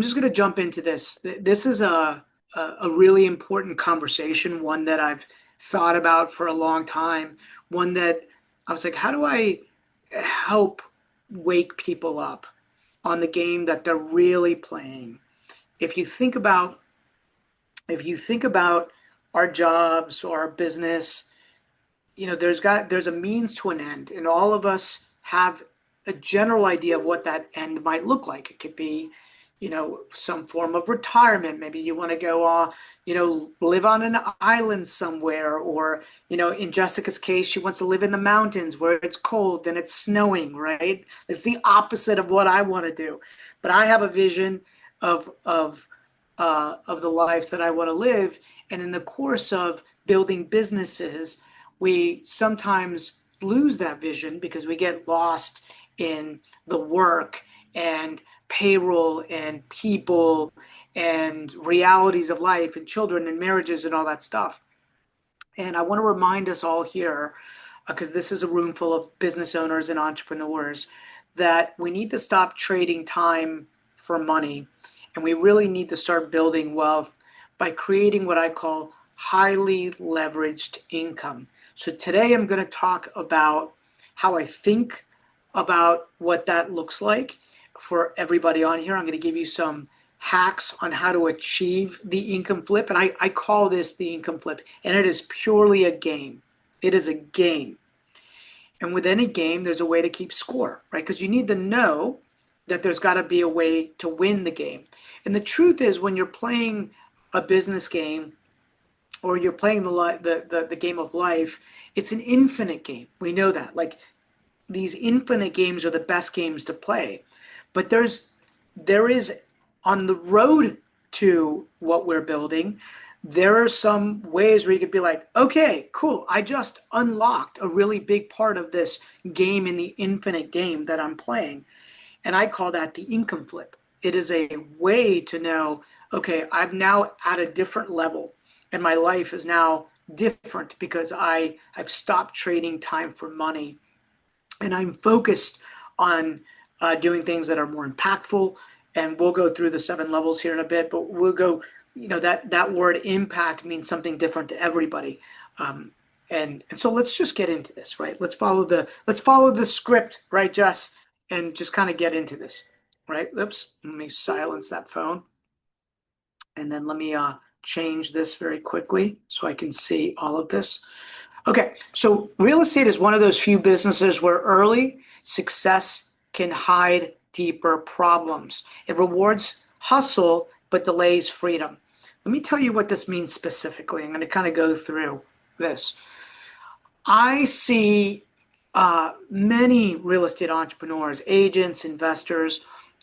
just going to jump into this. This is a really important conversation, one that I've thought about for a long time, one that I was like, how do I help wake people up on the game that they're really playing? If you think about if you think about our jobs or our business, there's a means to an end, and all of us have a general idea of what that end might look like. It could be, some form of retirement. Maybe you want to go, live on an island somewhere, or, in Jessica's case, she wants to live in the mountains where it's cold and it's snowing, right? It's the opposite of what I want to do. But I have a vision of the life that I want to live. And in the course of building businesses, we sometimes lose that vision because we get lost in the work and payroll and people and realities of life and children and marriages and all that stuff. And I want to remind us all here, because this is a room full of business owners and entrepreneurs, that we need to stop trading time for money. And we really need to start building wealth by creating what I call highly leveraged income. So today I'm going to talk about how I think about what that looks like for everybody on here. I'm going to give you some hacks on how to achieve the income flip. And I call this the income flip. And it is purely a game. It is a game. And with any game, there's a way to keep score, right? Because you need to know that there's got to be a way to win the game. And the truth is, when you're playing a business game or you're playing the game of life, it's an infinite game. We know that. Like, these infinite games are the best games to play. But there is, on the road to what we're building, there are some ways where you could be like, okay, cool, I just unlocked a really big part of this game in the infinite game that I'm playing. And I call that the income flip. It is a way to know, okay, I'm now at a different level and my life is now different because I've stopped trading time for money, and I'm focused on doing things that are more impactful. And we'll go through the 7 levels here in a bit, but we'll go, that word impact means something different to everybody. And so let's just get into this, right? Let's follow the script, right, Jess? And just kind of get into this, right? Oops, let me silence that phone. And then let me change this very quickly so I can see all of this. Okay, so real estate is one of those few businesses where early success can hide deeper problems. It rewards hustle, but delays freedom. Let me tell you what this means specifically. I'm going to kind of go through this. I see many real estate entrepreneurs, agents, investors,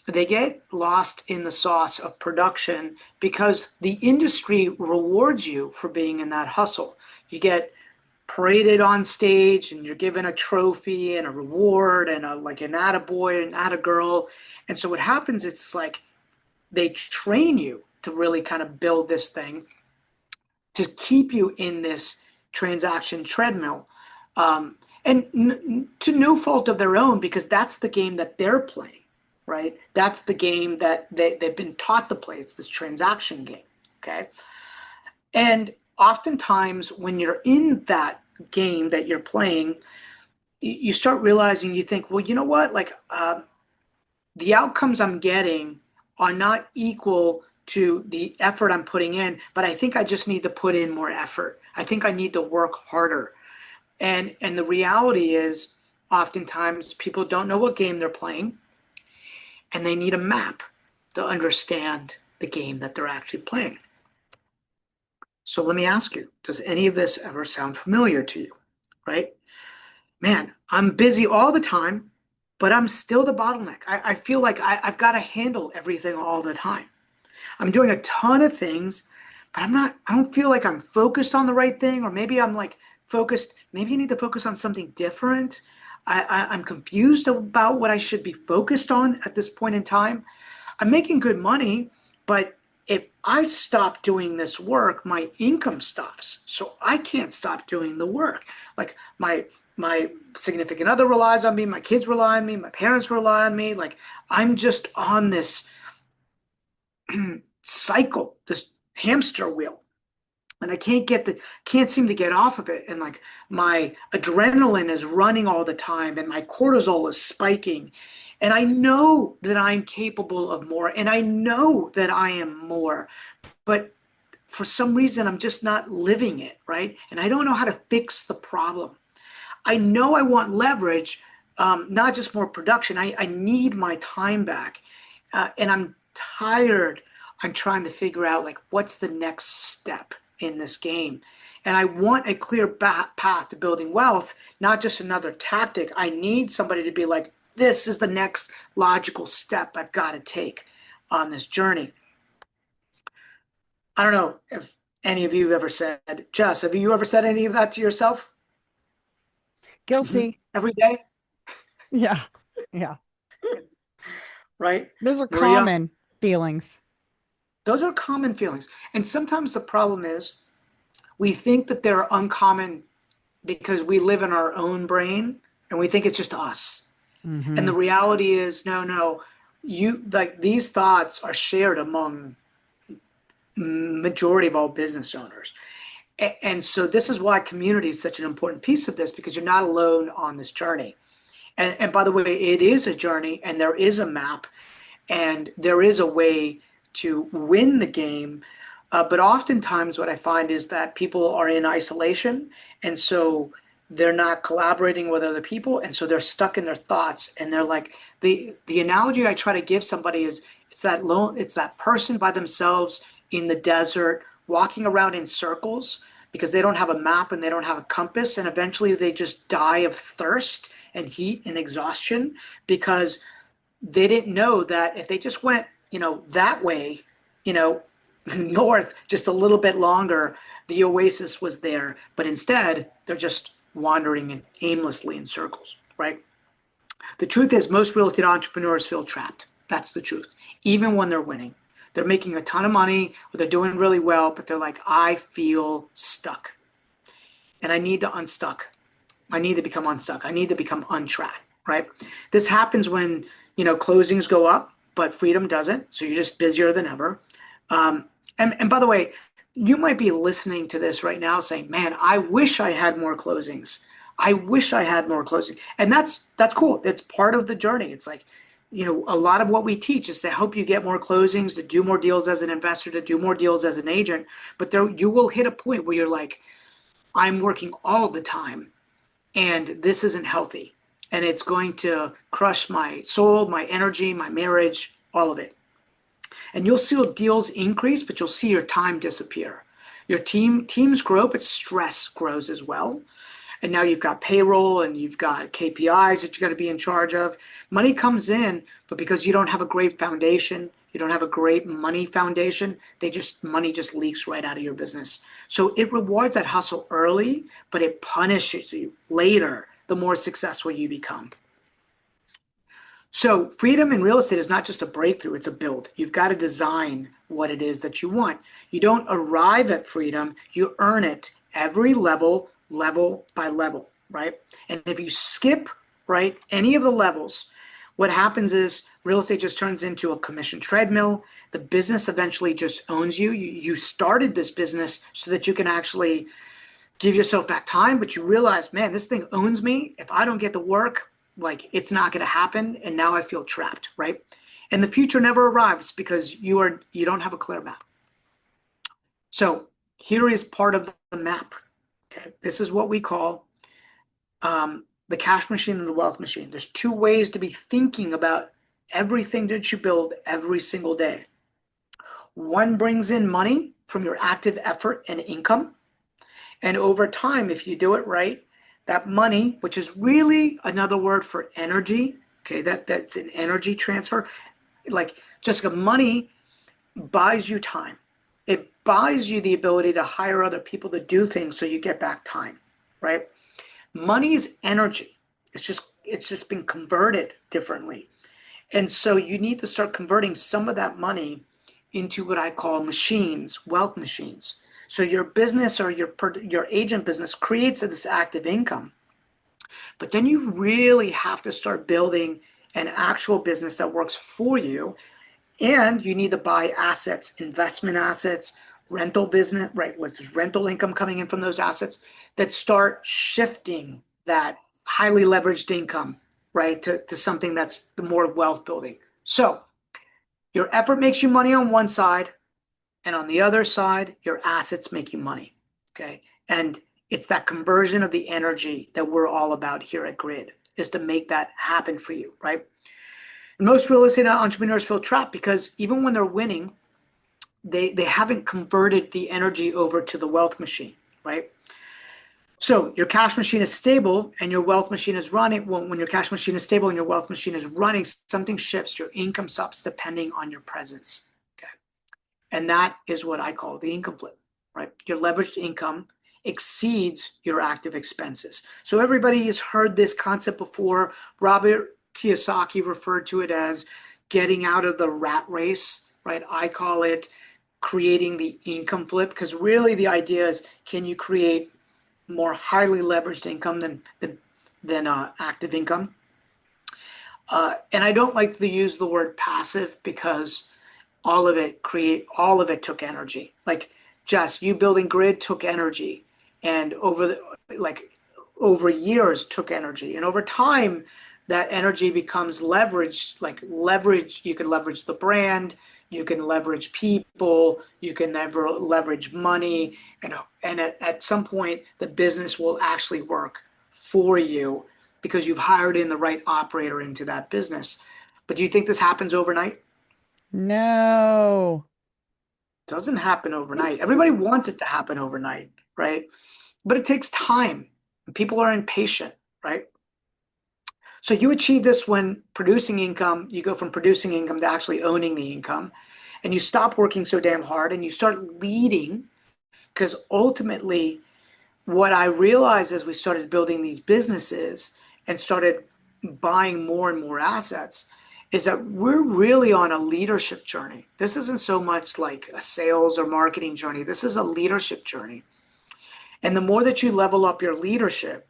they get lost in the sauce of production because the industry rewards you for being in that hustle. You get paraded on stage and you're given a trophy and a reward and like an attaboy and attagirl. And so what happens, it's like they train you to really kind of build this thing to keep you in this transaction treadmill. And to no fault of their own, because that's the game that they're playing, right? That's the game that they've been taught to play. It's this transaction game, okay? And oftentimes when you're in that game that you're playing, you start realizing, you think, well, you know what? Like, the outcomes I'm getting are not equal to the effort I'm putting in, but I think I just need to put in more effort. I think I need to work harder. And the reality is, oftentimes people don't know what game they're playing, and they need a map to understand the game that they're actually playing. So let me ask you, does any of this ever sound familiar to you, right? Man, I'm busy all the time, but I'm still the bottleneck. I feel like I've got to handle everything all the time. I'm doing a ton of things, but I don't feel like I'm focused on the right thing, or maybe I'm like focused, maybe I need to focus on something different. I'm confused about what I should be focused on at this point in time. I'm making good money, but if I stop doing this work, my income stops. So I can't stop doing the work. Like my significant other relies on me, my kids rely on me, my parents rely on me. Like, I'm just on this cycle, this hamster wheel. And I can't seem to get off of it. And like my adrenaline is running all the time and my cortisol is spiking. And I know that I'm capable of more and I know that I am more, but for some reason I'm just not living it, right? And I don't know how to fix the problem. I know I want leverage, not just more production. I need my time back. And I'm tired. I'm trying to figure out like what's the next step in this game. And I want a clear path to building wealth, not just another tactic. I need somebody to be like, this is the next logical step I've got to take on this journey. I don't know if any of you have ever said, Jess, have you ever said any of that to yourself Guilty. every day? Yeah. Yeah. Right? Those are We're young. common feelings. Those are common feelings. And sometimes the problem is we think that they're uncommon because we live in our own brain and we think it's just us. And Hmm. the reality is, no, no, you like these thoughts are shared among majority of all business owners. And so this is why community is such an important piece of this because you're not alone on this journey. And by the way, it is a journey and there is a map and there is a way to win the game. But oftentimes, what I find is that people are in isolation, and so they're not collaborating with other people, and so they're stuck in their thoughts. And they're like the analogy I try to give somebody is it's that person by themselves in the desert walking around in circles because they don't have a map and they don't have a compass, and eventually they just die of thirst and heat and exhaustion because they didn't know that if they just went, that way, you know, north just a little bit longer, the oasis was there. But instead, they're just wandering aimlessly in circles, right? The truth is, most real estate entrepreneurs feel trapped. That's the truth. Even when they're winning, they're making a ton of money or they're doing really well, but they're like, I feel stuck and I need to unstuck. I need to become unstuck. I need to become untrapped, right? This happens when, closings go up, but freedom doesn't. So you're just busier than ever. And by the way, you might be listening to this right now saying, man, I wish I had more closings. I wish I had more closings. And that's cool. It's part of the journey. It's like, a lot of what we teach is to help you get more closings, to do more deals as an investor, to do more deals as an agent. But there you will hit a point where you're like, I'm working all the time and this isn't healthy and it's going to crush my soul, my energy, my marriage, all of it. And you'll see deals increase, but you'll see your time disappear. Your teams grow, but stress grows as well. And now you've got payroll and you've got KPIs that you got to be in charge of. Money comes in, but because you don't have a great foundation, you don't have a great money foundation, money just leaks right out of your business. So it rewards that hustle early, but it punishes you later the more successful you become. So freedom in real estate is not just a breakthrough, it's a build. You've got to design what it is that you want. You don't arrive at freedom, you earn it every level, level by level, right? And if you skip, right, any of the levels, what happens is real estate just turns into a commission treadmill. The business eventually just owns you. You started this business so that you can actually give yourself back time, but you realize, man, this thing owns me. If I don't get to work, like it's not going to happen. And now I feel trapped, right? And the future never arrives because you don't have a clear map. So here is part of the map. Okay, this is what we call the cash machine and the wealth machine. There's two ways to be thinking about everything that you build every single day. One brings in money from your active effort and income. And over time, if you do it right, that money, which is really another word for energy, okay, that's an energy transfer. Like Jessica, money buys you time. It buys you the ability to hire other people to do things so you get back time, right? Money is energy. It's just been converted differently. And so you need to start converting some of that money into what I call machines, wealth machines. So your business or your agent business creates this active income. But then you really have to start building an actual business that works for you And you need to buy assets, investment assets, rental business, right? With rental income coming in from those assets that start shifting that highly leveraged income, right, to something that's the more wealth building. So your effort makes you money on one side, and on the other side, your assets make you money. Okay. And it's that conversion of the energy that we're all about here at Grid, is to make that happen for you, right? And most real estate entrepreneurs feel trapped because even when they're winning, they haven't converted the energy over to the wealth machine, right? So your cash machine is stable and your wealth machine is running. Well, when your cash machine is stable and your wealth machine is running, something shifts. Your income stops depending on your presence. Okay. And that is what I call the income flip, right? Your leveraged income exceeds your active expenses. So everybody has heard this concept before. Robert Kiyosaki referred to it as getting out of the rat race, right? I call it creating the income flip, because really the idea is, can you create more highly leveraged income than active income? And I don't like to use the word passive because all of it took energy. Like, Jess, you building Grid took energy, and over years took energy, and over time that energy becomes leverage. Like, leverage, you can leverage the brand, you can leverage people, you can never leverage money, and at some point the business will actually work for you because you've hired in the right operator into that business. But do you think this happens overnight? No. Doesn't happen overnight. Everybody wants it to happen overnight, right? But it takes time. People are impatient, right? So you achieve this when producing income, you go from producing income to actually owning the income, and you stop working so damn hard and you start leading. Because ultimately, what I realized as we started building these businesses and started buying more and more assets is that we're really on a leadership journey. This isn't so much like a sales or marketing journey. This is a leadership journey. And the more that you level up your leadership,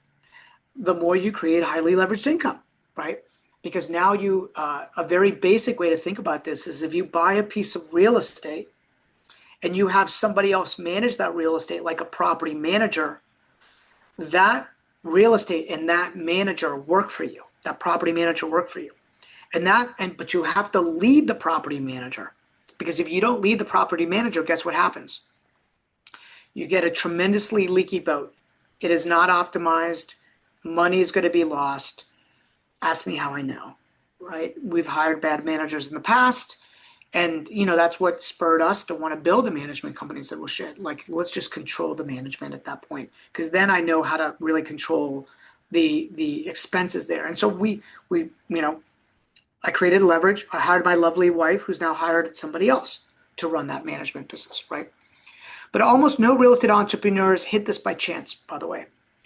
the more you create highly leveraged income, right? Because now a very basic way to think about this is, if you buy a piece of real estate and you have somebody else manage that real estate, like a property manager, that real estate and that manager work for you. That property manager work for you. But you have to lead the property manager, because if you don't lead the property manager, guess what happens? You get a tremendously leaky boat. It is not optimized. Money is going to be lost. Ask me how I know, right? We've hired bad managers in the past, and that's what spurred us to want to build a management company. Said, well, shit, like, let's just control the management at that point, because then I know how to really control the expenses there. And so I created leverage. I hired my lovely wife, who's now hired somebody else to run that management business, right? But almost no real estate entrepreneurs hit this by chance, by the way.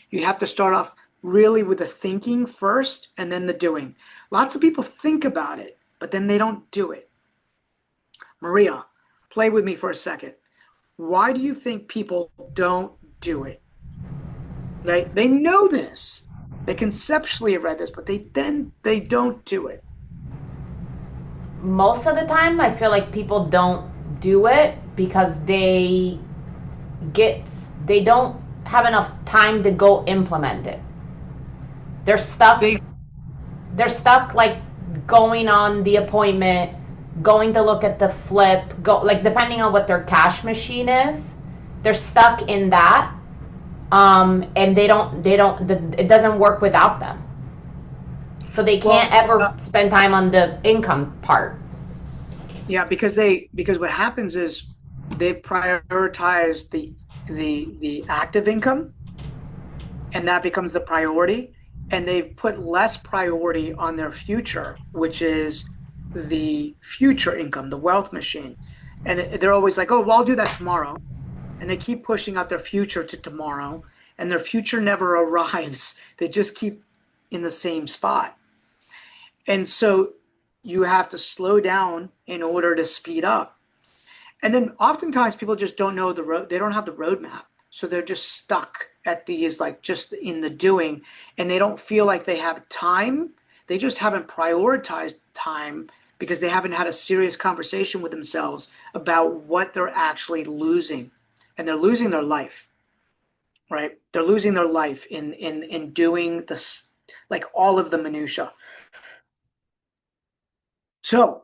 You have to start off really with the thinking first and then the doing. Lots of people think about it, but then they don't do it. Maria, play with me for a second. Why do you think people don't do it? Right? They know this. They conceptually have read this, but they don't do it. Most of the time I feel like people don't do it because get they don't have enough time to go implement it. They're stuck They they're stuck like going on the appointment, going to look at the flip, go like depending on what their cash machine is, they're stuck in that. And it doesn't work without them. So they well, can't ever spend time on the income part. yeah, because what happens is they prioritize the active income, and that becomes the priority, and they've put less priority on their future, which is the future income, the wealth machine. And they're always like, oh, well, I'll do that tomorrow, and they keep pushing out their future to tomorrow, and their future never arrives. They just keep in the same spot. And so you have to slow down in order to speed up. And then oftentimes people just don't know the road. They don't have the roadmap. So they're just stuck at these, like, just in the doing, and they don't feel like they have time. They just haven't prioritized time because they haven't had a serious conversation with themselves about what they're actually losing. And they're losing their life, right? They're losing their life in doing this, like all of the minutia. So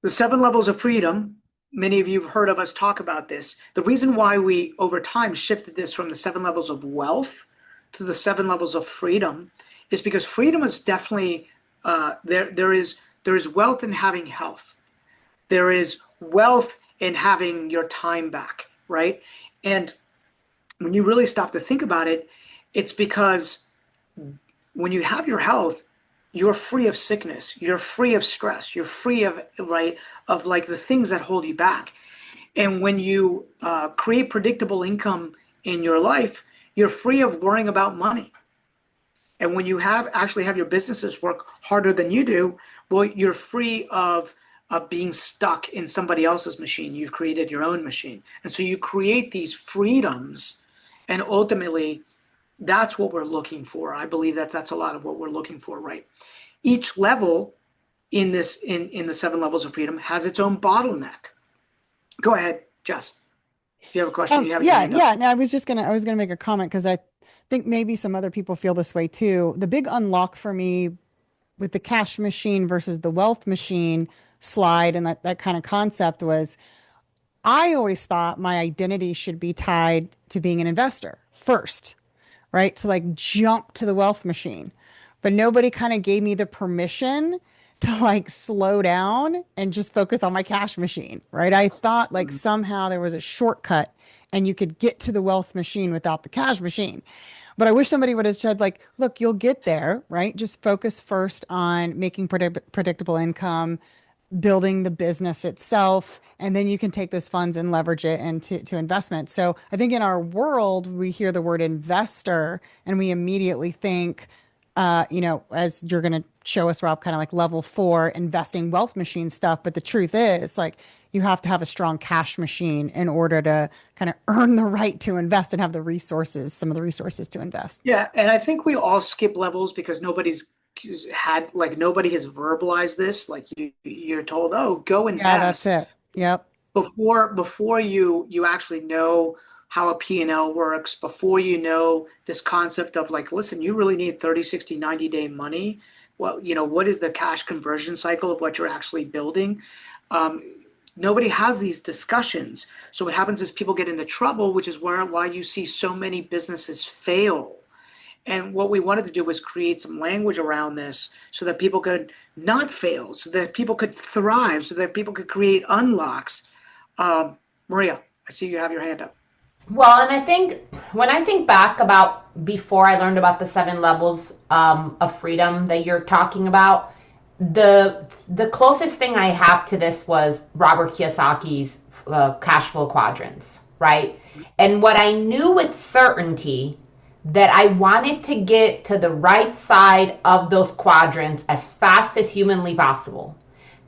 the 7 levels of freedom, many of you have heard of us talk about this. The reason why we over time shifted this from the 7 levels of wealth to the 7 levels of freedom is because freedom is definitely there is wealth in having health. There is wealth in having your time back, right? And when you really stop to think about it, it's because when you have your health, you're free of sickness, you're free of stress, you're free of, right, of like the things that hold you back. And when you create predictable income in your life, you're free of worrying about money. And when you actually have your businesses work harder than you do, well, you're free of being stuck in somebody else's machine. You've created your own machine. And so you create these freedoms, and ultimately that's what we're looking for. I believe that that's a lot of what we're looking for, right? Each level in this in the 7 levels of freedom has its own bottleneck. Go ahead, Jess. If you have a question, you have your Yeah, hand up. yeah. No, I was gonna make a comment because I think maybe some other people feel this way too. The big unlock for me with the cash machine versus the wealth machine slide and that kind of concept was I always thought my identity should be tied to being an investor first, right? To like jump to the wealth machine. But nobody kind of gave me the permission to like slow down and just focus on my cash machine, right? I thought like somehow there was a shortcut and you could get to the wealth machine without the cash machine. But I wish somebody would have said, like, look, you'll get there, right? Just focus first on making predictable income, building the business itself, and then you can take those funds and leverage it into investment. So I think in our world, we hear the word investor and we immediately think, as you're going to show us, Rob, kind of like level 4 investing wealth machine stuff. But the truth is, like, you have to have a strong cash machine in order to kind of earn the right to invest and have the resources, some of the resources to invest. Yeah, and I think we all skip levels because nobody has verbalized this. Like you're told, oh, go Yeah, that's invest it. Yep. before you actually know how a P&L works, before you know this concept of like, listen, you really need 30, 60, 90-day money. Well, what is the cash conversion cycle of what you're actually building? Um, Nobody has these discussions. So what happens is people get into trouble, which is why you see so many businesses fail. And what we wanted to do was create some language around this so that people could not fail, so that people could thrive, so that people could create unlocks. Maria, I see you have your hand up. Well, and I think when I think back about before I learned about the 7 levels of freedom that you're talking about, the closest thing I have to this was Robert Kiyosaki's cash flow quadrants, right? And what I knew with certainty that I wanted to get to the right side of those quadrants as fast as humanly possible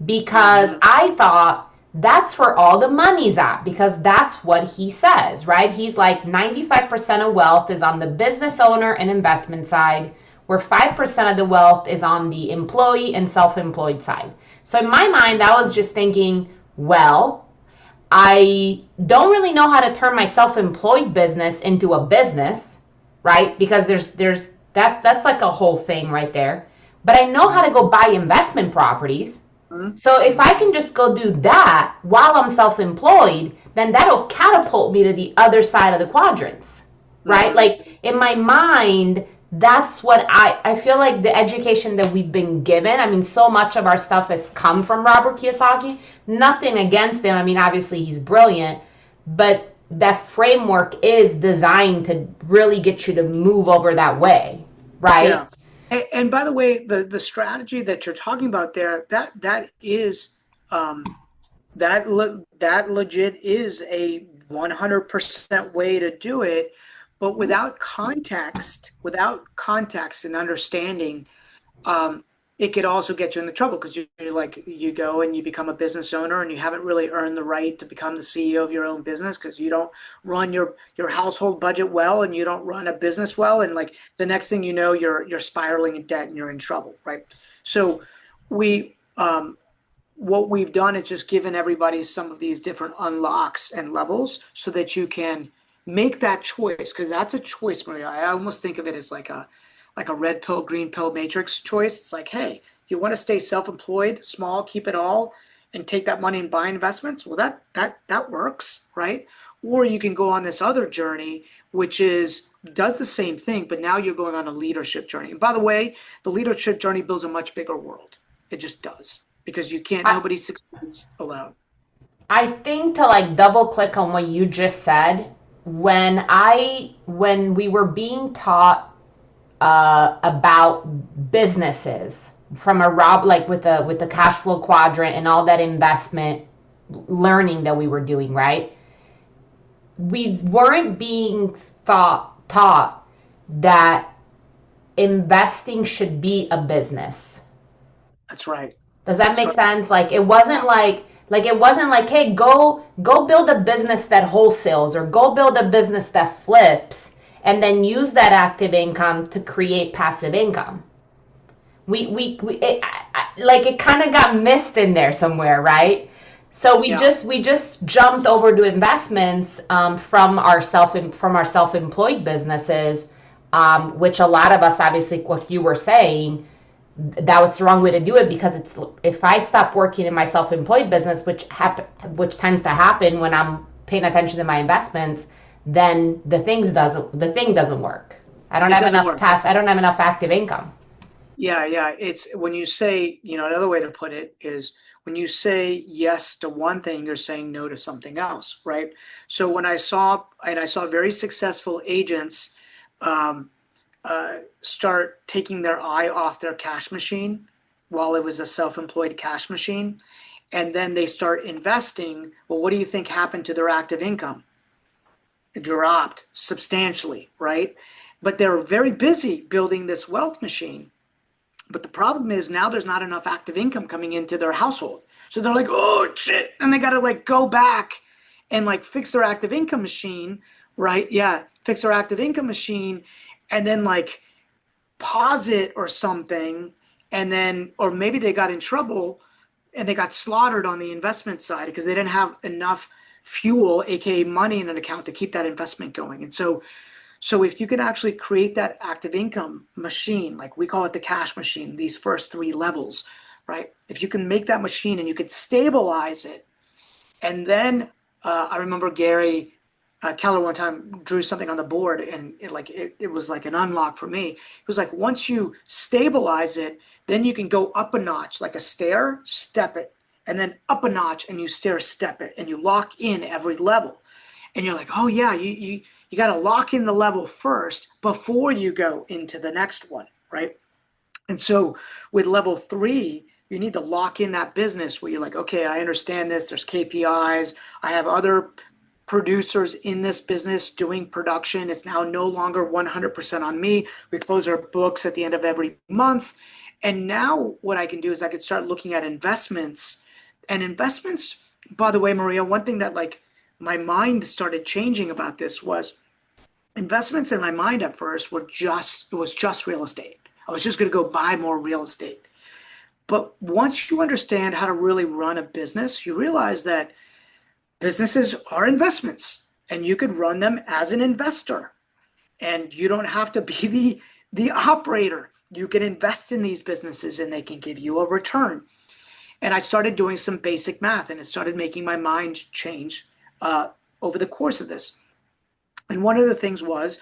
because I thought that's where all the money's at because that's what he says, right? He's like 95% of wealth is on the business owner and investment side, where 5% of the wealth is on the employee and self-employed side. So in my mind, I was just thinking, well, I don't really know how to turn my self-employed business into a business, right? Because there's that's like a whole thing right there. But I know how to go buy investment properties. So if I can just go do that while I'm self-employed, then that'll catapult me to the other side of the quadrants, right? Like in my mind, that's what I feel like the education that we've been given. I mean, so much of our stuff has come from Robert Kiyosaki. Nothing against him. I mean, obviously he's brilliant, but that framework is designed to really get you to move over that way, right? Yeah. And by the way, the strategy that you're talking about there, that is that legit is a 100% way to do it, but without context and understanding, it could also get you into trouble because you go and you become a business owner and you haven't really earned the right to become the CEO of your own business because you don't run your household budget well and you don't run a business well, and like the next thing you know, you're spiraling in debt and you're in trouble, right? So we what we've done is just given everybody some of these different unlocks and levels so that you can make that choice, because that's a choice, Maria. I almost think of it as like a red pill, green pill matrix choice. It's like, hey, you want to stay self-employed, small, keep it all, and take that money and buy investments. Well, that works, right? Or you can go on this other journey, which does the same thing, but now you're going on a leadership journey. And by the way, the leadership journey builds a much bigger world. It just does, because I, nobody succeeds alone. I think to like double click on what you just said, when we were being taught about businesses from a Rob, like with the cash flow quadrant and all that investment learning that we were doing, right? We weren't being taught that investing should be a business. That's right. Does that That's make right. sense? Like it wasn't like it wasn't like, hey, go build a business that wholesales or go build a business that flips and then use that active income to create passive income. Like it kind of got missed in there somewhere, right? So Yeah. we just jumped over to investments from our self-employed businesses, which a lot of us, obviously, what you were saying, that was the wrong way to do it, because it's, if I stop working in my self-employed business, which tends to happen when I'm paying attention to my investments, then the thing doesn't work. It doesn't work. I don't have enough active income. Yeah, yeah. It's when you say, another way to put it is when you say yes to one thing, you're saying no to something else, right? So when I saw very successful agents um, start taking their eye off their cash machine while it was a self-employed cash machine, and then they start investing. Well, what do you think happened to their active income? It dropped substantially, right? But they're very busy building this wealth machine. But the problem is now there's not enough active income coming into their household. So they're like, oh shit. And they got to like go back and like fix their active income machine, right? Yeah, fix their active income machine and then like pause it or something. And then, or maybe they got in trouble and they got slaughtered on the investment side because they didn't have enough fuel, aka money in an account to keep that investment going. And so if you can actually create that active income machine, like we call it the cash machine, these first three levels, right? If you can make that machine and you could stabilize it, and then I remember Gary Keller one time drew something on the board, and it was like an unlock for me. It was like once you stabilize it, then you can go up a notch, like a stair, step it, and then up a notch, and you stair step it, and you lock in every level. And you're like, oh yeah, you got to lock in the level first before you go into the next one, right? And so with level 3, you need to lock in that business where you're like, okay, I understand this. There's KPIs. I have other producers in this business doing production. It's now no longer 100% on me. We close our books at the end of every month. And now what I can do is I could start looking at investments. And investments, by the way, Maria, one thing that like my mind started changing about this was investments in my mind at first it was just real estate. I was just going to go buy more real estate. But once you understand how to really run a business, you realize that businesses are investments and you could run them as an investor, and you don't have to be the operator. You can invest in these businesses and they can give you a return. And I started doing some basic math, and it started making my mind change over the course of this. And one of the things was,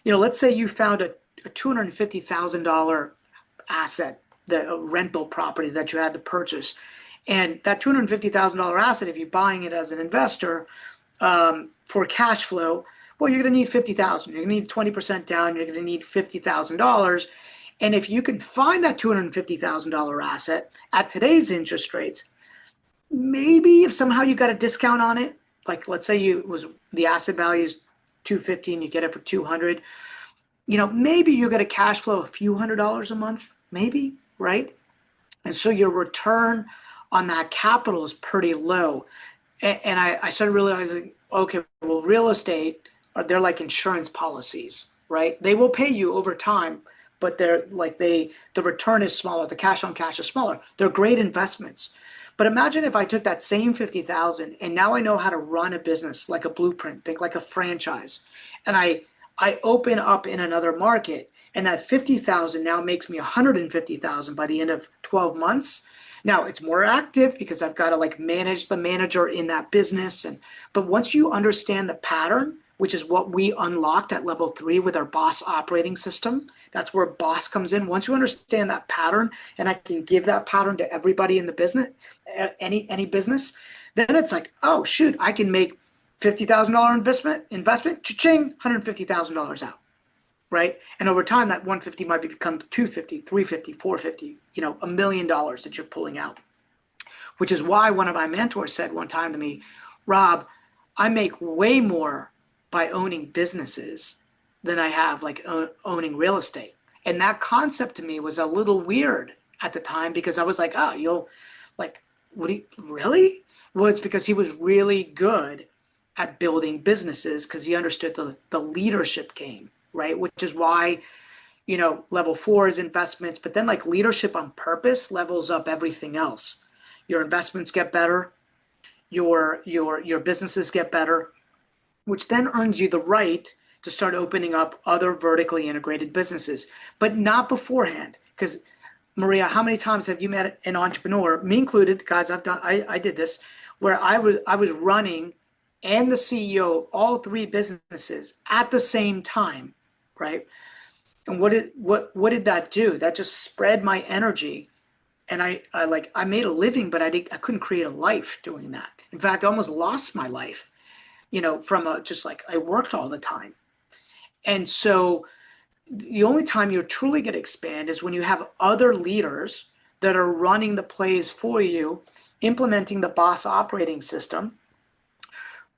let's say you found a $250,000 asset, a rental property that you had to purchase. And that $250,000 asset, if you're buying it as an investor for cash flow, well, you're going to need 50,000. You're going to need 20% down. You're going to need $50,000. And if you can find that $250,000 asset at today's interest rates, maybe if somehow you got a discount on it, like let's say the asset value is 250 and you get it for 200, maybe you're going to cash flow a few $100s a month, maybe, right? And so your return on that capital is pretty low. And I started realizing, okay, well, real estate, they're like insurance policies, right? They will pay you over time, but the return is smaller. The cash on cash is smaller. They're great investments. But imagine if I took that same 50,000 and now I know how to run a business like a blueprint, think like a franchise. And I open up in another market, and that 50,000 now makes me 150,000 by the end of 12 months. Now it's more active because I've got to like manage the manager in that business. But once you understand the pattern, which is what we unlocked at level 3 with our boss operating system, that's where boss comes in. Once you understand that pattern, and I can give that pattern to everybody in the business, any business, then it's like, oh shoot, I can make $50,000 investment, cha-ching, $150,000 out, right? And over time, that 150 might become 250, 350, 450, $1 million that you're pulling out. Which is why one of my mentors said one time to me, Rob, I make way more by owning businesses than I have like owning real estate. And that concept to me was a little weird at the time because I was like, oh, you'll like, would he really? Well, it's because he was really good at building businesses because he understood the leadership game, right? Which is why, level 4 is investments, but then like leadership on purpose levels up everything else. Your investments get better, your businesses get better, which then earns you the right to start opening up other vertically integrated businesses, but not beforehand. Because Maria, how many times have you met an entrepreneur, me included, guys? I did this, where I was running and the CEO of all 3 businesses at the same time, right? And what did that do? That just spread my energy, and I made a living, but I couldn't create a life doing that. In fact, I almost lost my life, from just like I worked all the time. And so the only time you're truly going to expand is when you have other leaders that are running the plays for you, implementing the boss operating system.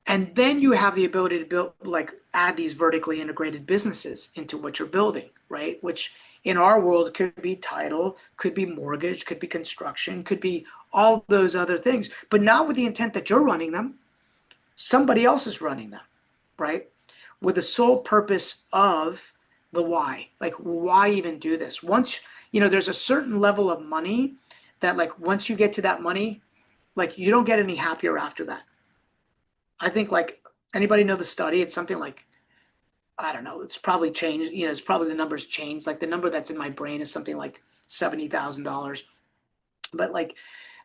And then you have the ability to build, like add these vertically integrated businesses into what you're building, right? Which in our world could be title, could be mortgage, could be construction, could be all those other things, but not with the intent that you're running them. Somebody else is running them, right? With the sole purpose of the why. Like, why even do this? Once, there's a certain level of money that like, once you get to that money, like you don't get any happier after that. I think like, anybody know the study? It's something like, I don't know, it's probably changed, it's probably the numbers changed. Like the number that's in my brain is something like $70,000. But like,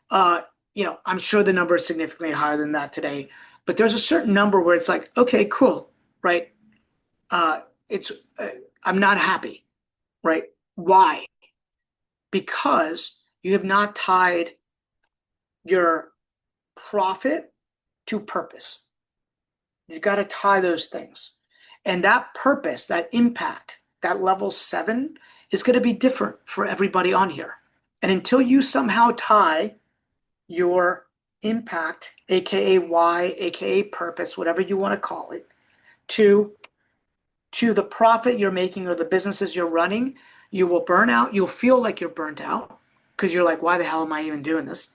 I'm sure the number is significantly higher than that today. But there's a certain number where it's like, okay, cool, right? It's I'm not happy, right? Why? Because you have not tied your profit to purpose. You've got to tie those things. And that purpose, that impact, that level 7 is going to be different for everybody on here. And until you somehow tie your impact, aka why, aka purpose, whatever you want to call it, to the profit you're making or the businesses you're running, you will burn out. You'll feel like you're burnt out because you're like, why the hell am I even doing this?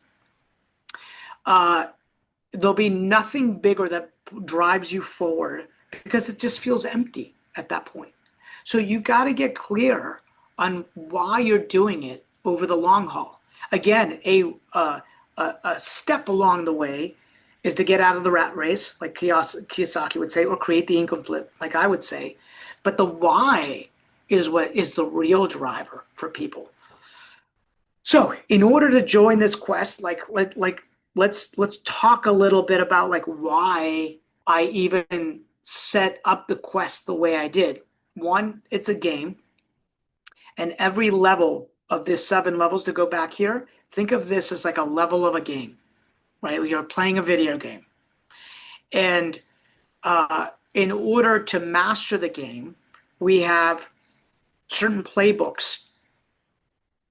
There'll be nothing bigger that drives you forward because it just feels empty at that point. So you got to get clear on why you're doing it over the long haul. Again, a step along the way is to get out of the rat race, like Kiyosaki would say, or create the income flip, like I would say. But the why is what is the real driver for people. So in order to join this quest, let's talk a little bit about like why I even set up the quest the way I did. One, it's a game. And every level of this 7 levels, to go back here, think of this as like a level of a game, right? You're playing a video game. And in order to master the game, we have certain playbooks.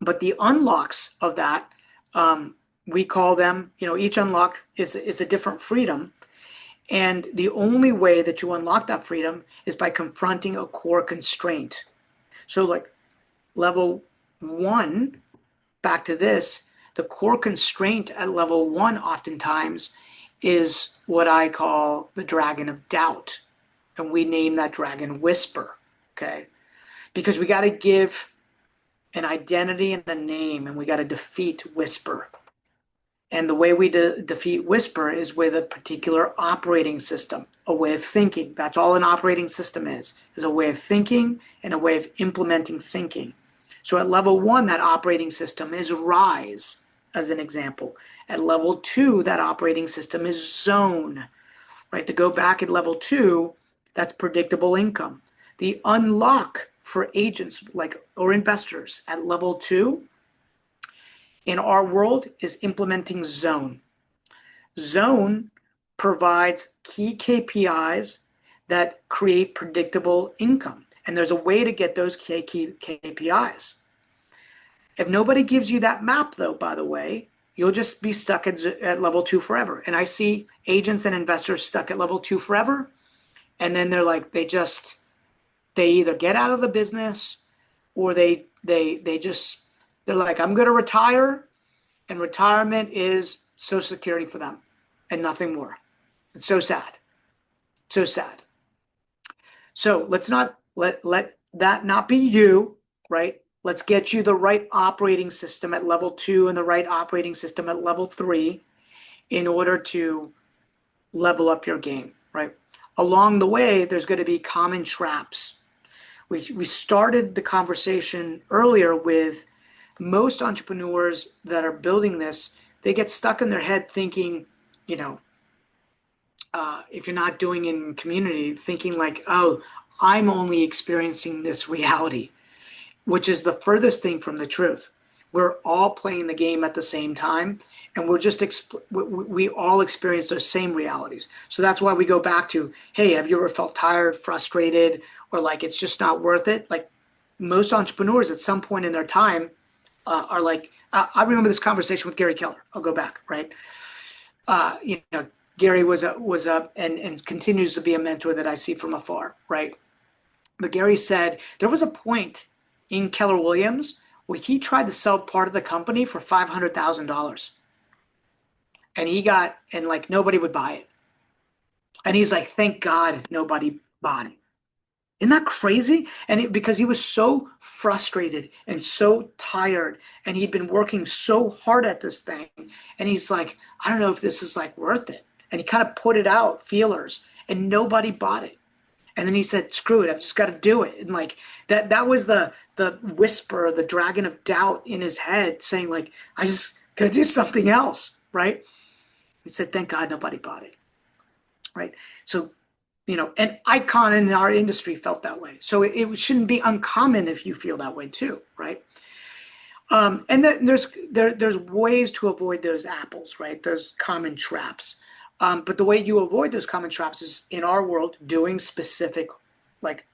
But the unlocks of that, we call them, each unlock is a different freedom. And the only way that you unlock that freedom is by confronting a core constraint. So like level 1, back to this, the core constraint at level 1 oftentimes is what I call the dragon of doubt. And we name that dragon whisper, okay? Because we got to give an identity and a name, and we got to defeat Whisper. And the way we defeat Whisper is with a particular operating system, a way of thinking. That's all an operating system is a way of thinking and a way of implementing thinking. So at level 1, that operating system is Rise, as an example. At level 2, that operating system is Zone, right? To go back at level 2, that's predictable income. The unlock for agents or investors at level 2 in our world is implementing Zone. Zone provides key KPIs that create predictable income. And there's a way to get those key KPIs. If nobody gives you that map, though, by the way, you'll just be stuck at level 2 forever. And I see agents and investors stuck at level 2 forever. And then they're like, they either get out of the business or they're like, I'm going to retire. And retirement is Social Security for them and nothing more. It's so sad. So sad. So let's not let that not be you, right? Let's get you the right operating system at level 2 and the right operating system at level 3 in order to level up your game, right? Along the way, there's going to be common traps. We started the conversation earlier with most entrepreneurs that are building this, they get stuck in their head thinking, if you're not doing it in community, thinking like, oh, I'm only experiencing this reality, which is the furthest thing from the truth. We're all playing the game at the same time, and we all experience those same realities. So that's why we go back to, hey, have you ever felt tired, frustrated, or like it's just not worth it? Like most entrepreneurs at some point in their time are like, I remember this conversation with Gary Keller. I'll go back, right? Gary was and continues to be a mentor that I see from afar, right? But Gary said there was a point in Keller Williams where he tried to sell part of the company for $500,000, and like nobody would buy it, and he's like, thank God nobody bought it. Isn't that crazy? And because he was so frustrated and so tired, and he'd been working so hard at this thing, and he's like, I don't know if this is like worth it. And he kind of put it out, feelers, and nobody bought it. And then he said, screw it, I've just got to do it. And like that was the whisper, the dragon of doubt in his head saying like, I just got to do something else, right? He said, thank God nobody bought it, right? So, an icon in our industry felt that way. So it shouldn't be uncommon if you feel that way too, right? And then there's ways to avoid those apples, right? Those common traps. But the way you avoid those common traps is, in our world, doing specific like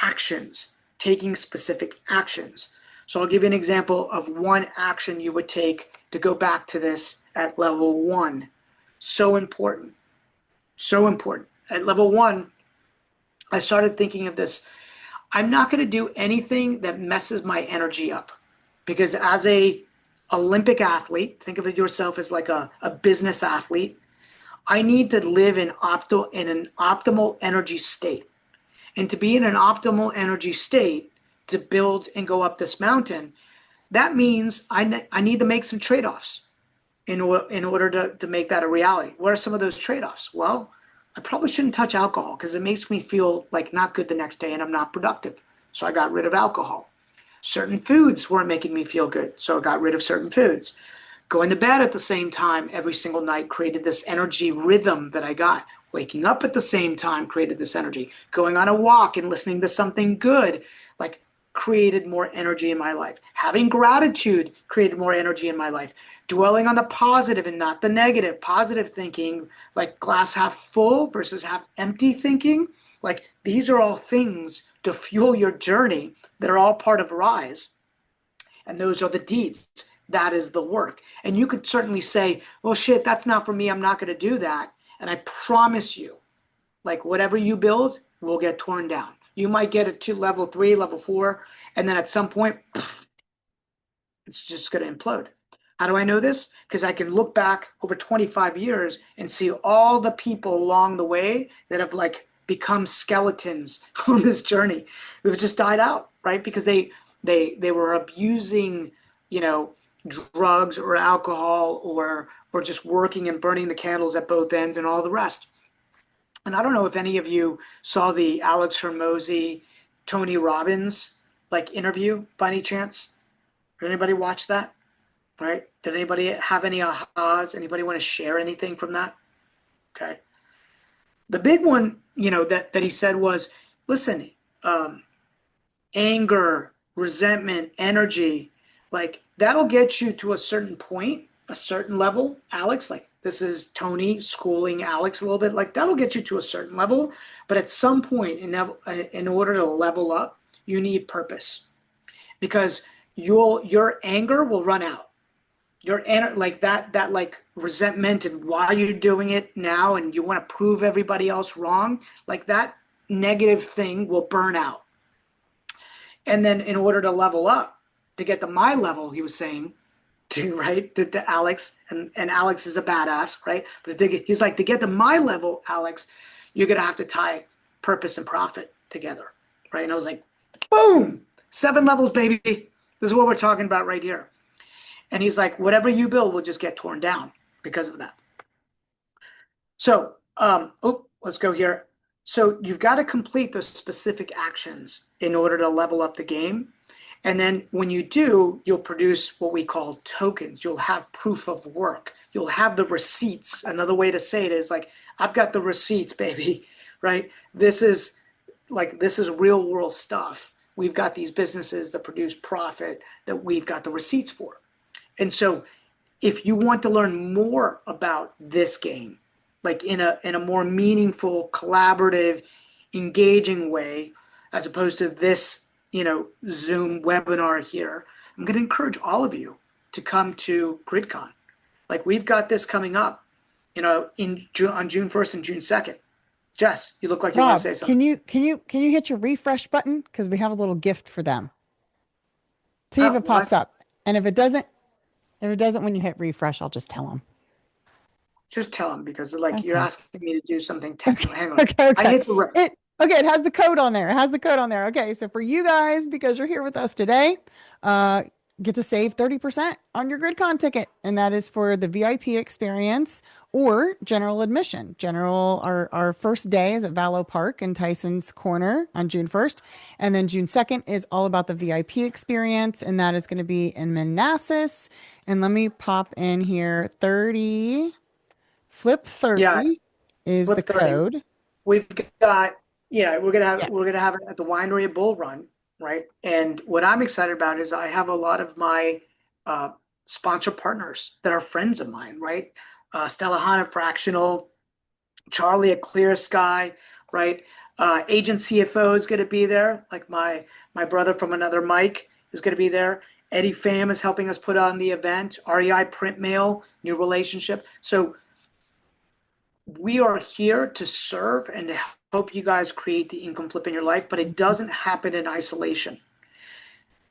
actions, taking specific actions. So I'll give you an example of one action you would take to go back to this at level 1. So important. So important. At level 1, I started thinking of this. I'm not going to do anything that messes my energy up, because as a Olympic athlete, think of it yourself as like a business athlete. I need to live in an optimal energy state. And to be in an optimal energy state to build and go up this mountain, that means I need to make some trade-offs in order to make that a reality. What are some of those trade-offs? Well, I probably shouldn't touch alcohol because it makes me feel like not good the next day and I'm not productive. So I got rid of alcohol. Certain foods weren't making me feel good, so I got rid of certain foods. Going to bed at the same time every single night created this energy rhythm that I got. Waking up at the same time created this energy. Going on a walk and listening to something good like created more energy in my life. Having gratitude created more energy in my life. Dwelling on the positive and not the negative. Positive thinking, like glass half full versus half empty thinking. Like these are all things to fuel your journey that are all part of Rise. And those are the deeds. That is the work. And you could certainly say, well, shit, that's not for me. I'm not going to do that. And I promise you, like whatever you build will get torn down. You might get it to level 3, level 4, and then at some point, it's just going to implode. How do I know this? Because I can look back over 25 years and see all the people along the way that have like become skeletons on this journey. They've just died out, right? Because they they were abusing, drugs or alcohol or just working and burning the candles at both ends and all the rest. And I don't know if any of you saw the Alex Hormozy, Tony Robbins interview by any chance. Did anybody watch that? Right? Did anybody have any ahas? Anybody want to share anything from that? Okay. The big one, that he said was, listen, anger, resentment, energy, that'll get you to a certain point, a certain level. Alex, this is Tony schooling Alex a little bit, that'll get you to a certain level. But at some point, in order to level up, you need purpose, because your anger will run out. Your that resentment and why you're doing it now, and you want to prove everybody else wrong, that negative thing will burn out. And then in order to level up, to get to my level, he was saying, to Alex, and Alex is a badass, right? But he's like, to get to my level, Alex, you're going to have to tie purpose and profit together, right? And I was like, boom, 7 levels, baby. This is what we're talking about right here. And he's like, whatever you build will just get torn down because of that. So, let's go here. So you've got to complete those specific actions in order to level up the game. And then when you do, you'll produce what we call tokens. You'll have proof of work. You'll have the receipts. Another way to say it is I've got the receipts, baby, right? This is real world stuff. We've got these businesses that produce profit that we've got the receipts for. And so if you want to learn more about this game, in a more meaningful, collaborative, engaging way, as opposed to this, Zoom webinar here, I'm going to encourage all of you to come to GridCon. We've got this coming up, on June 1st and June 2nd. Jess, you look like you want to say something. Can you hit your refresh button? Because we have a little gift for them. See if it pops up. And if it doesn't, when you hit refresh, I'll just tell them. Just tell them, because you're asking me to do something technical. Hang on. Okay. I hit the it has the code on there. Okay. So for you guys, because you're here with us today, get to save 30% on your GridCon ticket. And that is for the VIP experience or general admission. Our first day is at Vallow Park in Tyson's Corner on June 1st. And then June 2nd is all about the VIP experience. And that is going to be in Manassas. And let me pop in here 30. Flip 30 is the 30. Code. We've got, we're gonna have it at the winery at Bull Run, right? And what I'm excited about is I have a lot of my sponsor partners that are friends of mine, right? Stella Hahn at Fractional, Charlie at Clear Sky, right? Agent CFO is going to be there. My brother from another mic is going to be there. Eddie Pham is helping us put on the event. REI Print Mail, new relationship. So we are here to serve and to help you guys create the income flip in your life, but it doesn't happen in isolation.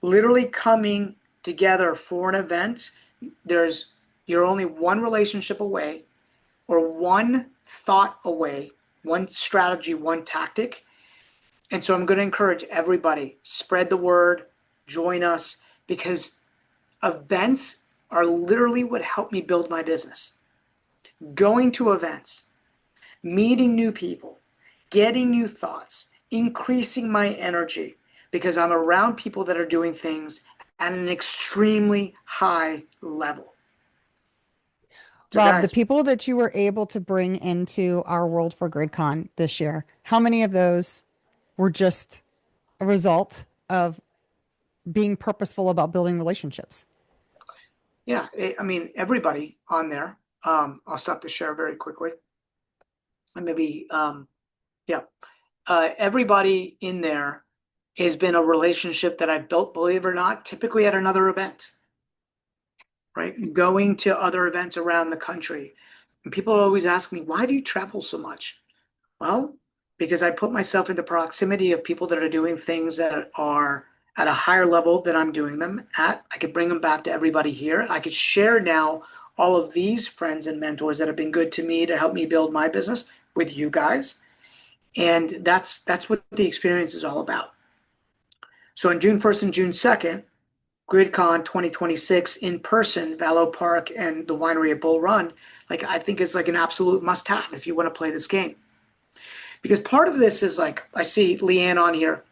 Literally coming together for an event, you're only one relationship away, or one thought away, one strategy, one tactic. And so I'm going to encourage everybody, spread the word, join us, because events are literally what helped me build my business. Going to events, meeting new people, getting new thoughts, increasing my energy, because I'm around people that are doing things at an extremely high level. So Rob, guys, the people that you were able to bring into our world for GridCon this year, how many of those were just a result of being purposeful about building relationships? Yeah, I mean, everybody on there. I'll stop to share very quickly. And maybe, everybody in there has been a relationship that I've built, believe it or not, typically at another event, right? Going to other events around the country. And people always ask me, why do you travel so much? Well, because I put myself into proximity of people that are doing things that are at a higher level than I'm doing them at. I could bring them back to everybody here. I could share now all of these friends and mentors that have been good to me to help me build my business with you guys. And that's what the experience is all about. So on June 1st and June 2nd, GridCon 2026 in person, Vallow Park and the winery at Bull Run, like I think is like an absolute must-have if you want to play this game. Because part of this is like, I see Leanne on here.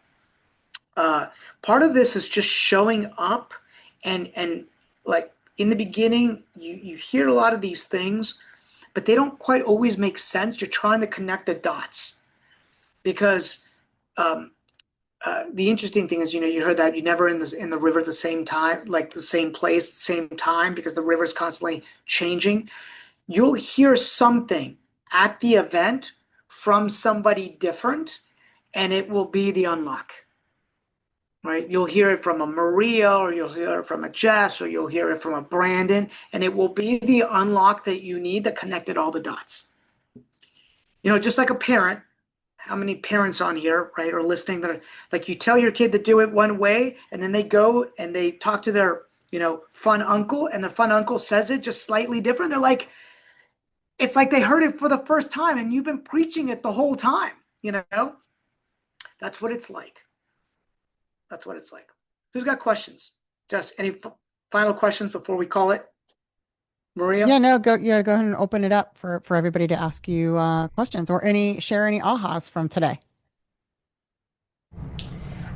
Part of this is just showing up and like in the beginning, you hear a lot of these things, but they don't quite always make sense. You're trying to connect the dots because the interesting thing is, you heard that you never in the river at the same time, like the same place, the same time, because the river is constantly changing. You'll hear something at the event from somebody different, and it will be the unlock. Right? You'll hear it from a Maria, or you'll hear it from a Jess, or you'll hear it from a Brandon, and it will be the unlock that you need that connected all the dots. Just like a parent. How many parents on here, right, are listening that are like, you tell your kid to do it one way, and then they go and they talk to their, fun uncle, and their fun uncle says it just slightly different. They're like, it's like they heard it for the first time, and you've been preaching it the whole time. That's what it's like. That's what it's like. Who's got questions? Just any final questions before we call it? Maria? Yeah, no, go ahead and open it up for everybody to ask you questions or share any ahas from today.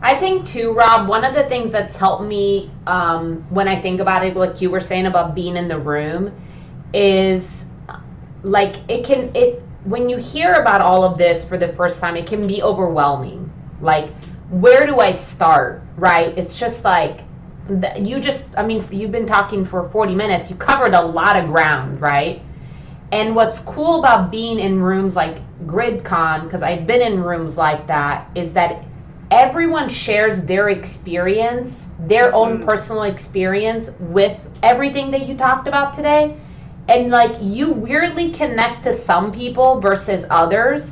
I think too, Rob, one of the things that's helped me when I think about it, like you were saying about being in the room, is like when you hear about all of this for the first time, it can be overwhelming. Like, where do I start, right? It's just like, you've been talking for 40 minutes. You covered a lot of ground, right? And what's cool about being in rooms like GridCon, because I've been in rooms like that, is that everyone shares their experience, their own personal experience with everything that you talked about today. And like, you weirdly connect to some people versus others.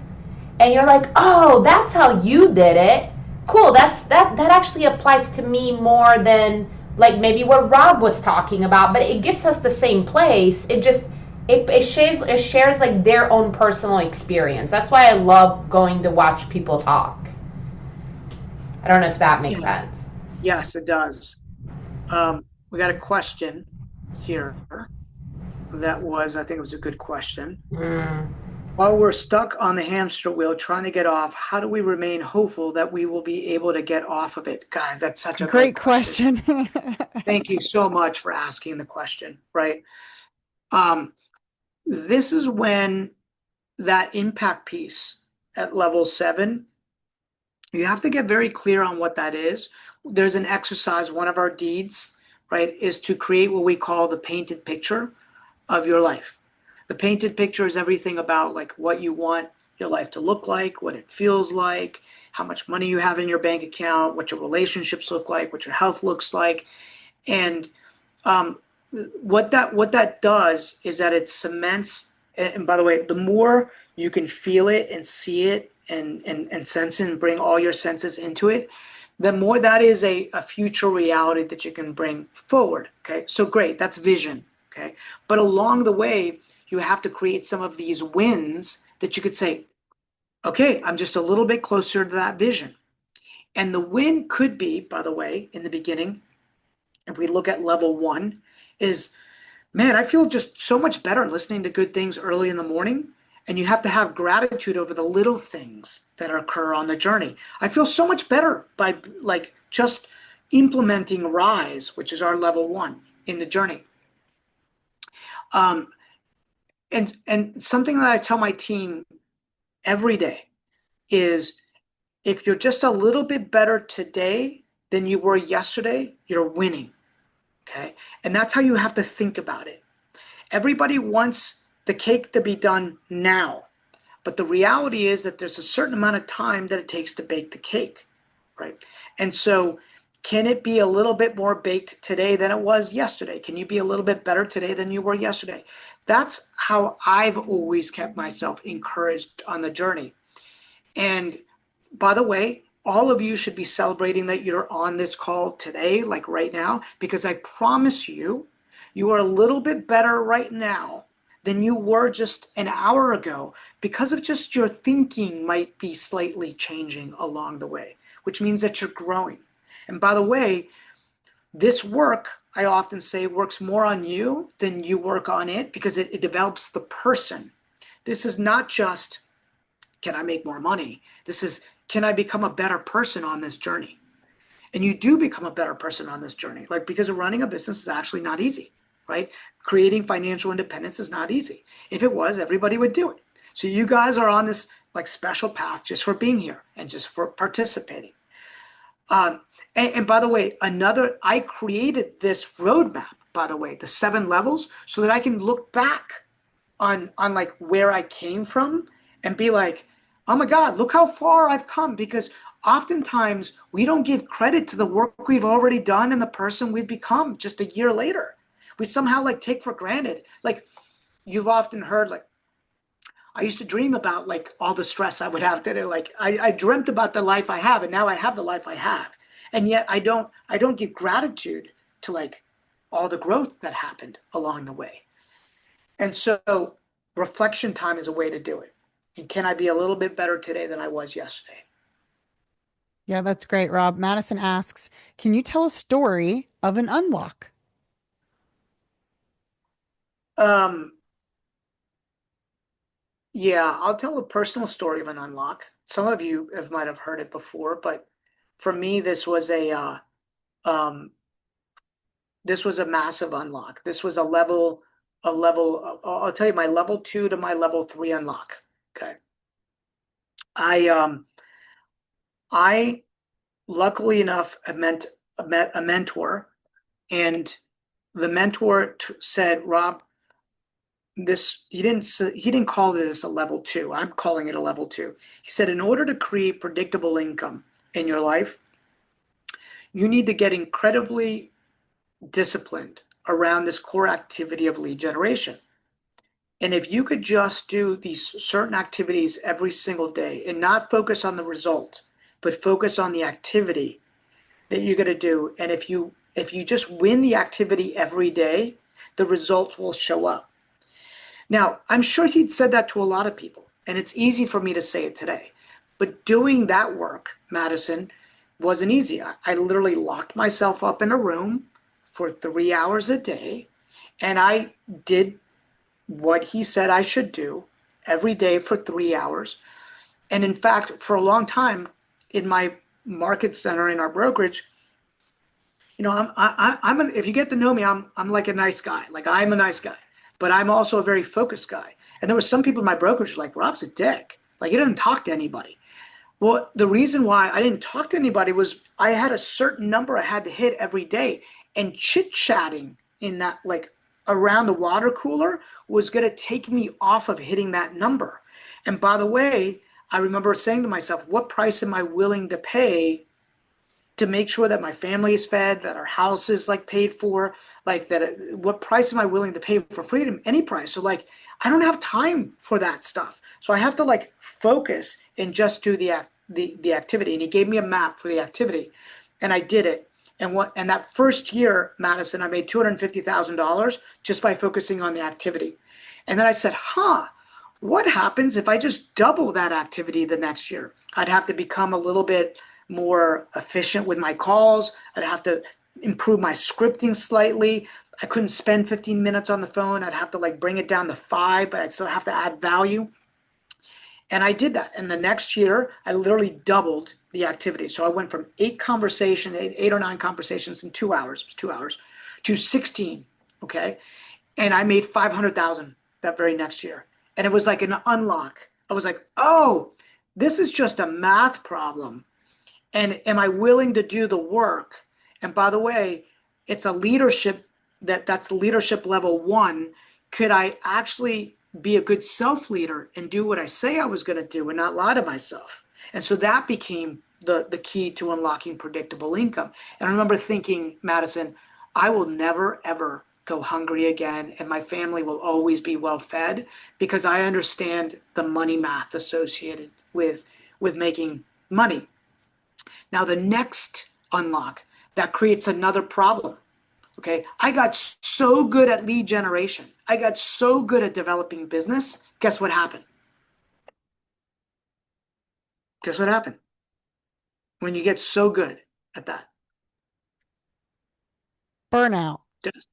And you're like, oh, that's how you did it. Cool, that actually applies to me more than like maybe what Rob was talking about, but it gets us the same place. It shares like their own personal experience. That's why I love going to watch people talk. I don't know if that makes sense. Yes, it does. We got a question here that was, I think it was a good question. While we're stuck on the hamster wheel trying to get off, how do we remain hopeful that we will be able to get off of it? God, that's such a great question. Thank you so much for asking the question, right? This is when that impact piece at level 7, you have to get very clear on what that is. There's an exercise, one of our deeds, right, is to create what we call the painted picture of your life. The painted picture is everything about like what you want your life to look like, what it feels like, how much money you have in your bank account, what your relationships look like, what your health looks like. And what that does is that it cements, and by the way, the more you can feel it and see it and sense it and bring all your senses into it, the more that is a future reality that you can bring forward. Okay, so great, that's vision. Okay, but along the way, you have to create some of these wins that you could say, okay, I'm just a little bit closer to that vision. And the win could be, by the way, in the beginning, if we look at level 1, is, man, I feel just so much better listening to good things early in the morning. And you have to have gratitude over the little things that occur on the journey. I feel so much better by like just implementing Rise, which is our level 1 in the journey. And something that I tell my team every day is, if you're just a little bit better today than you were yesterday, you're winning. Okay? And that's how you have to think about it. Everybody wants the cake to be done now, but the reality is that there's a certain amount of time that it takes to bake the cake, right? And so, can it be a little bit more baked today than it was yesterday? Can you be a little bit better today than you were yesterday? That's how I've always kept myself encouraged on the journey. And by the way, all of you should be celebrating that you're on this call today, like right now, because I promise you, you are a little bit better right now than you were just an hour ago, because of just your thinking might be slightly changing along the way, which means that you're growing. And by the way, this work, I often say, works more on you than you work on it, because it develops the person. This is not just, can I make more money? This is, can I become a better person on this journey? And you do become a better person on this journey. Like, because running a business is actually not easy, right? Creating financial independence is not easy. If it was, everybody would do it. So you guys are on this like special path just for being here and just for participating. And by the way, I created this roadmap, by the way, the 7 levels, so that I can look back on like where I came from and be like, oh my God, look how far I've come. Because oftentimes we don't give credit to the work we've already done and the person we've become just a year later. We somehow like take for granted. Like, you've often heard, like, I used to dream about like all the stress I would have today. Like, I dreamt about the life I have, and now I have the life I have. And yet I don't give gratitude to like all the growth that happened along the way. And so reflection time is a way to do it. And can I be a little bit better today than I was yesterday? Yeah, that's great, Rob. Madison asks, can you tell a story of an unlock? Um, yeah, I'll tell a personal story of an unlock. Some of you might have heard it before, but for me, um, this was a massive unlock. This was a level. I'll tell you my level 2 to my level 3 unlock. Okay. I, um, I luckily enough, met a mentor, and the mentor said, Rob, this, he didn't call this a level 2. I'm calling it a level 2. He said, in order to create predictable income in your life, you need to get incredibly disciplined around this core activity of lead generation. And if you could just do these certain activities every single day and not focus on the result, but focus on the activity that you're going to do, and if you just win the activity every day, the results will show up. Now, I'm sure he'd said that to a lot of people, and it's easy for me to say it today. But doing that work, Madison, wasn't easy. I literally locked myself up in a room for 3 hours a day, and I did what he said I should do every day for 3 hours. And in fact, for a long time in my market center in our brokerage, if you get to know me, I'm like a nice guy. Like, I'm a nice guy, but I'm also a very focused guy. And there were some people in my brokerage like, Rob's a dick. Like, he doesn't talk to anybody. Well, the reason why I didn't talk to anybody was I had a certain number I had to hit every day, and chit chatting in that, like, around the water cooler was going to take me off of hitting that number. And by the way, I remember saying to myself, what price am I willing to pay to make sure that my family is fed, that our house is like paid for, like that? What price am I willing to pay for freedom? Any price. So like, I don't have time for that stuff. So I have to like focus and just do the activity. And he gave me a map for the activity, and I did it. And that first year, Madison, I made $250,000 just by focusing on the activity. And then I said, what happens if I just double that activity the next year? I'd have to become a little bit more efficient with my calls. I'd have to improve my scripting slightly. I couldn't spend 15 minutes on the phone. I'd have to like bring it down to 5, but I'd still have to add value. And I did that. And the next year, I literally doubled the activity. So I went from 8 or 9 conversations in 2 hours, it was 2 hours, to 16. Okay. And I made 500,000 that very next year. And it was like an unlock. I was like, oh, this is just a math problem. And am I willing to do the work? And by the way, it's a leadership that's leadership level 1. Could I actually be a good self leader and do what I say I was going to do and not lie to myself? And so that became the key to unlocking predictable income. And I remember thinking, Madison, I will never, ever go hungry again, and my family will always be well fed, because I understand the money math associated with making money. Now, the next unlock that creates another problem. Okay. I got so good at lead generation. I got so good at developing business. Guess what happened? Guess what happened? When you get so good at that, Burnout. Just,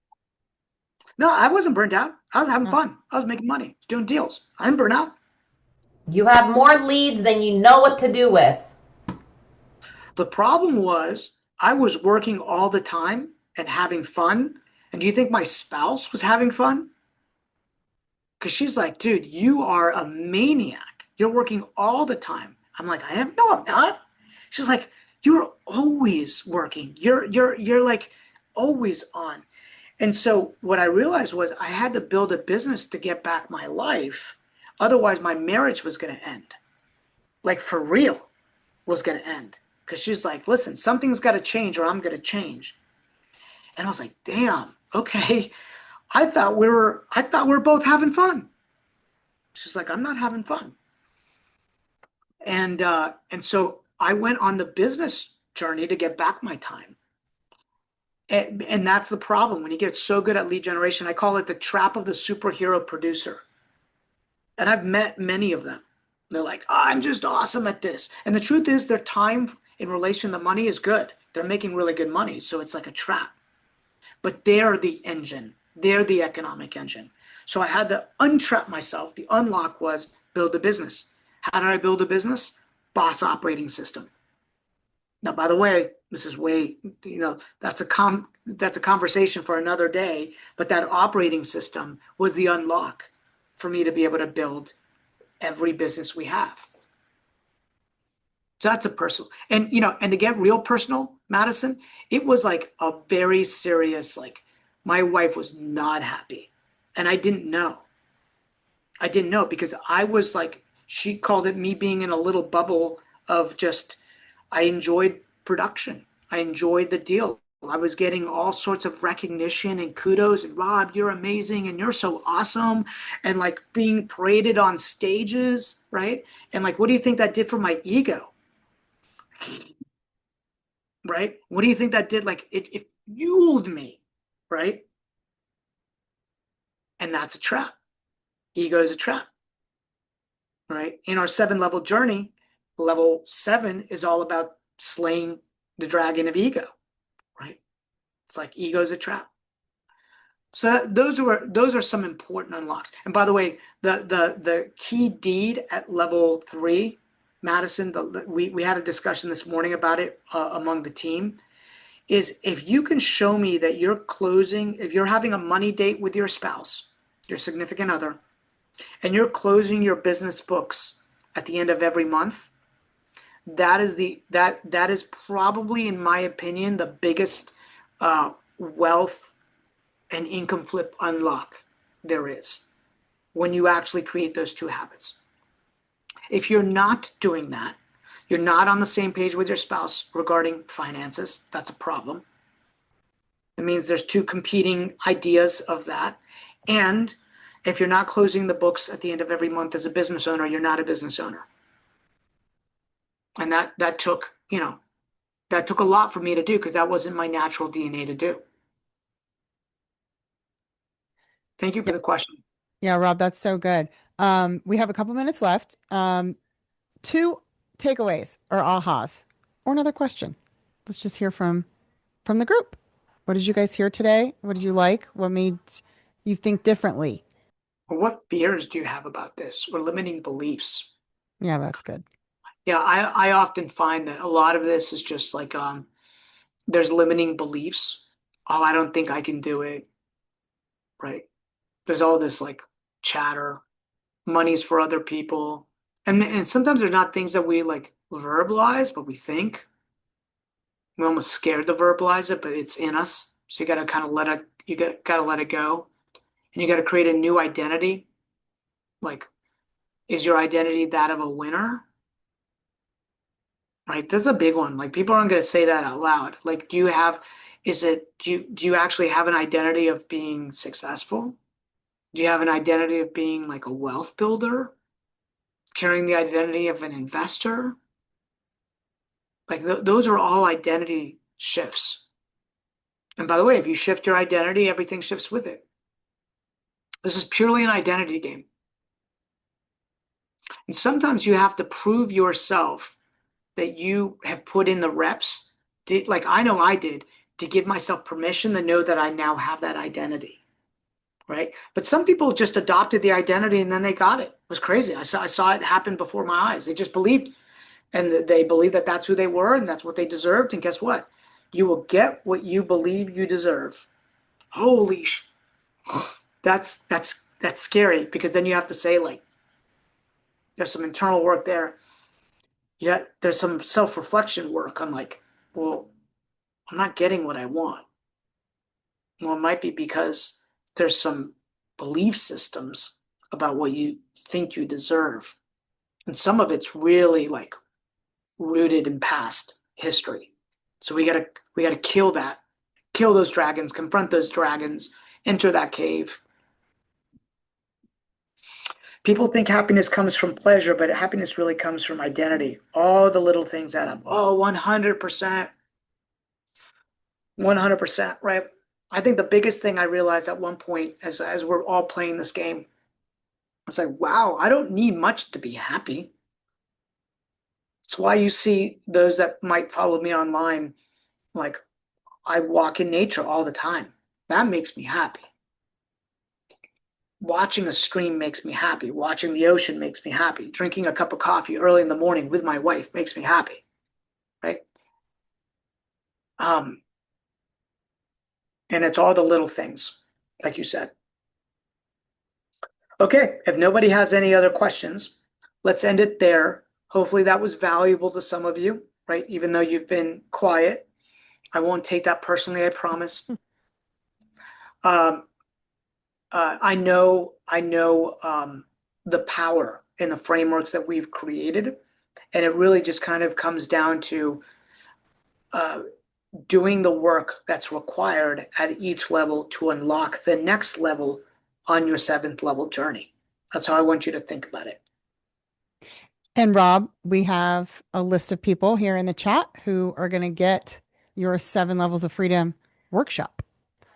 no, I wasn't burnt out. I was having Oh, fun. I was making money, doing deals. I didn't burn out. You have more leads than you know what to do with. The problem was I was working all the time and having fun. And do you think my spouse was having fun? Because she's like, dude, you are a maniac. You're working all the time. I'm like, I am? No, I'm not. She's like, you're always working. You're like always on. And so what I realized was I had to build a business to get back my life. Otherwise, my marriage was going to end. Like for real was going to end. Because she's like, listen, something's got to change or I'm going to change. And I was like, damn, okay. I thought we were both having fun. She's like, I'm not having fun. And so I went on the business journey to get back my time. And that's the problem when you get so good at lead generation. I call it the trap of the superhero producer. And I've met many of them. They're like, oh, I'm just awesome at this. And the truth is, their time in relation to money is good. They're making really good money. So it's like a trap. But they're the engine, they're the economic engine. So I had to untrap myself. The unlock was build a business. How did I build a business? Boss operating system. Now, by the way, this is way, that's a conversation for another day, but that operating system was the unlock for me to be able to build every business we have. So that's a personal. And to get real personal, Madison, it was like a very serious, like my wife was not happy. And I didn't know. I didn't know because I was like, she called it me being in a little bubble of just, I enjoyed production. I enjoyed the deal. I was getting all sorts of recognition and kudos and Rob, you're amazing and you're so awesome. And like being paraded on stages, right? And like, what do you think that did for my ego? Right? What do you think that did? Like it fueled me, right? And that's a trap. Ego is a trap, right? In our 7 level journey, level 7 is all about slaying the dragon of ego, right? It's like ego is a trap. So those are some important unlocks. And by the way, the key deed at level 3, Madison, we had a discussion this morning about it among the team. Is if you can show me that you're closing, if you're having a money date with your spouse, your significant other, and you're closing your business books at the end of every month, that is probably, in my opinion, the biggest wealth and income flip unlock there is when you actually create those two habits. If you're not doing that, you're not on the same page with your spouse regarding finances, that's a problem. It means there's two competing ideas of that. And if you're not closing the books at the end of every month as a business owner, you're not a business owner. And that took, that took a lot for me to do because that wasn't my natural DNA to do. Thank you for yeah, the question. yeah, Rob, that's so good. We have a couple minutes left. Two takeaways or ahas or another question. Let's just hear from the group. What did you guys hear today? What did you like? What made you think differently? Well, what fears do you have about this or limiting beliefs? Yeah, that's good. Yeah, I often find that a lot of this is just like there's limiting beliefs. Oh, I don't think I can do it, right? There's all this like chatter, money's for other people. And sometimes they're not things that we like verbalize, but we think. We're almost scared to verbalize it, but it's in us. So you gotta kind of gotta let it go. And you gotta create a new identity. Like, is your identity that of a winner? Right? That's a big one. Like people aren't gonna say that out loud. Like, do you actually have an identity of being successful? Do you have an identity of being like a wealth builder? Carrying the identity of an investor? Like those are all identity shifts. And by the way, if you shift your identity, everything shifts with it. This is purely an identity game. And sometimes you have to prove yourself that you have put in the reps. Like I know I did to give myself permission to know that I now have that identity. Right. But some people just adopted the identity and then they got it. It was crazy. I saw it happen before my eyes. They just believed, and they believed that that's who they were and that's what they deserved. And guess what? You will get what you believe you deserve. Holy that's scary, because then you have to say, like, there's some internal work there. Yeah, there's some self-reflection work. I'm like, well, I'm not getting what I want. Well, it might be because there's some belief systems about what you think you deserve. And some of it's really like rooted in past history. So we gotta kill that, kill those dragons, confront those dragons, enter that cave. People think happiness comes from pleasure, but happiness really comes from identity. All the little things add up. Oh, 100%. 100%, right? I think the biggest thing I realized at one point, as we're all playing this game, it's like, wow, I don't need much to be happy. It's why you see those that might follow me online, like, I walk in nature all the time. That makes me happy. Watching a stream makes me happy. Watching the ocean makes me happy. Drinking a cup of coffee early in the morning with my wife makes me happy, right? Um, and it's all the little things, like you said. Okay, if nobody has any other questions, let's end it there. Hopefully that was valuable to some of you, right? Even though you've been quiet, I won't take that personally, I promise. I know the power in the frameworks that we've created, and it really just kind of comes down to uh, doing the work that's required at each level to unlock the next level on your seventh level journey. That's how I want you to think about it. And Rob, we have a list of people here in the chat who are going to get your 7 levels of freedom workshop.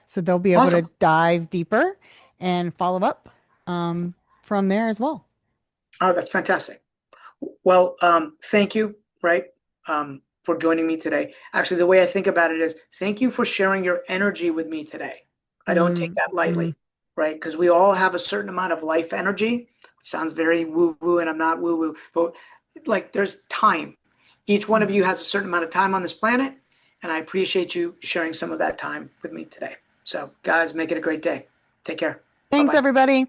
So they'll be able to Awesome. dive deeper and follow up from there as well. Oh, that's fantastic. Well, thank you, right, for joining me today. Actually, the way I think about it is, thank you for sharing your energy with me today. I don't take that Mm-hmm. lightly, right? Because we all have a certain amount of life energy. Sounds very woo-woo, and I'm not woo-woo, but like, there's time. Each one of you has a certain amount of time on this planet, and I appreciate you sharing some of that time with me today. So, guys, make it a great day. Take care. Thanks, Bye-bye. everybody.